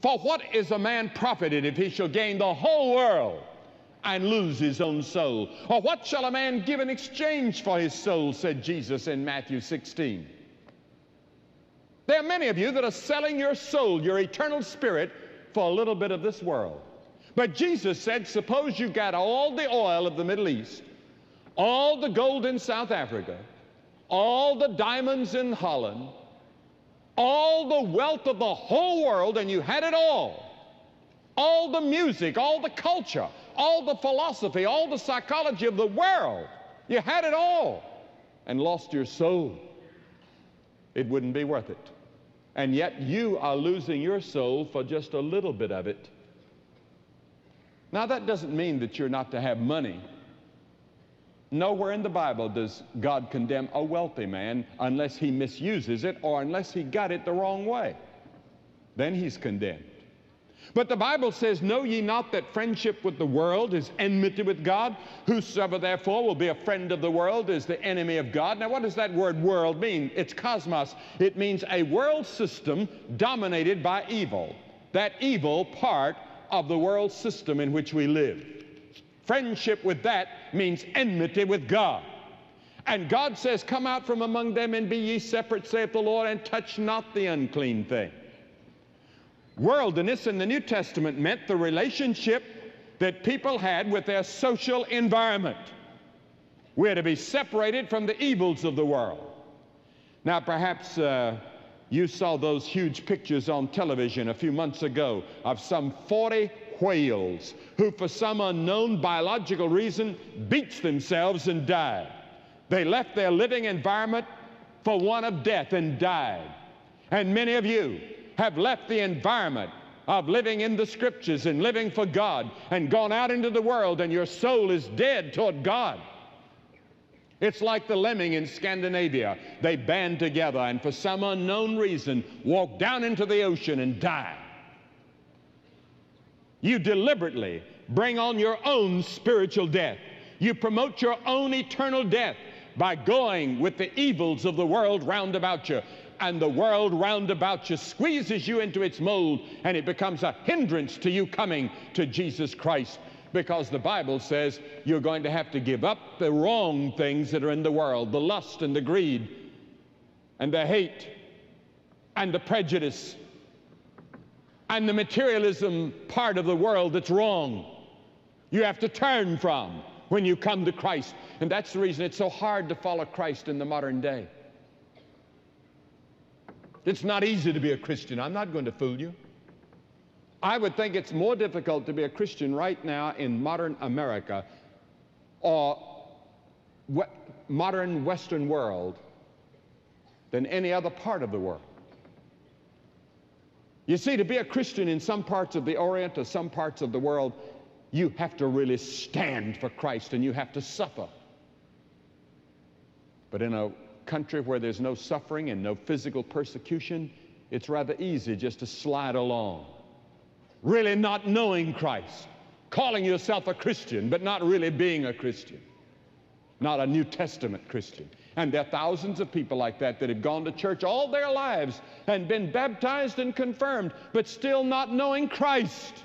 For what is a man profited if he shall gain the whole world and lose his own soul? Or what shall a man give in exchange for his soul, said Jesus in Matthew 16. There are many of you that are selling your soul, your eternal spirit, for a little bit of this world. But Jesus said, suppose you got all the oil of the Middle East, all the gold in South Africa, all the diamonds in Holland, all the wealth of the whole world, and you had it all the music, all the culture, all the philosophy, all the psychology of the world, you had it all, and lost your soul. It wouldn't be worth it. And yet you are losing your soul for just a little bit of it. Now that doesn't mean that you're not to have money. Nowhere in the Bible does God condemn a wealthy man unless he misuses it or unless he got it the wrong way. Then he's condemned. But the Bible says, know ye not that friendship with the world is enmity with God? Whosoever therefore will be a friend of the world is the enemy of God. Now what does that word world mean? It's cosmos. It means a world system dominated by evil. That evil part of the world system in which we live. Friendship with that means enmity with God. And God says, come out from among them and be ye separate, saith the Lord, and touch not the unclean thing. Worldliness in the New Testament meant the relationship that people had with their social environment. We're to be separated from the evils of the world. Now perhaps you saw those huge pictures on television a few months ago of some 40 whales who for some unknown biological reason beached themselves and died. They left their living environment for one of death and died. And many of you have left the environment of living in the Scriptures and living for God and gone out into the world, and your soul is dead toward God. It's like the lemming in Scandinavia. They band together and for some unknown reason walk down into the ocean and die. You deliberately bring on your own spiritual death. You promote your own eternal death by going with the evils of the world round about you. And the world round about you squeezes you into its mold, and it becomes a hindrance to you coming to Jesus Christ, because the Bible says you're going to have to give up the wrong things that are in the world, the lust and the greed and the hate and the prejudice and the materialism part of the world that's wrong. You have to turn from when you come to Christ. And that's the reason it's so hard to follow Christ in the modern day. It's not easy to be a Christian. I'm not going to fool you. I would think it's more difficult to be a Christian right now in modern America or modern Western world than any other part of the world. You see, to be a Christian in some parts of the Orient or some parts of the world, you have to really stand for Christ and you have to suffer. But in a country where there's no suffering and no physical persecution, it's rather easy just to slide along, really not knowing Christ, calling yourself a Christian, but not really being a Christian, not a New Testament Christian. And there are thousands of people like that that have gone to church all their lives and been baptized and confirmed, but still not knowing Christ.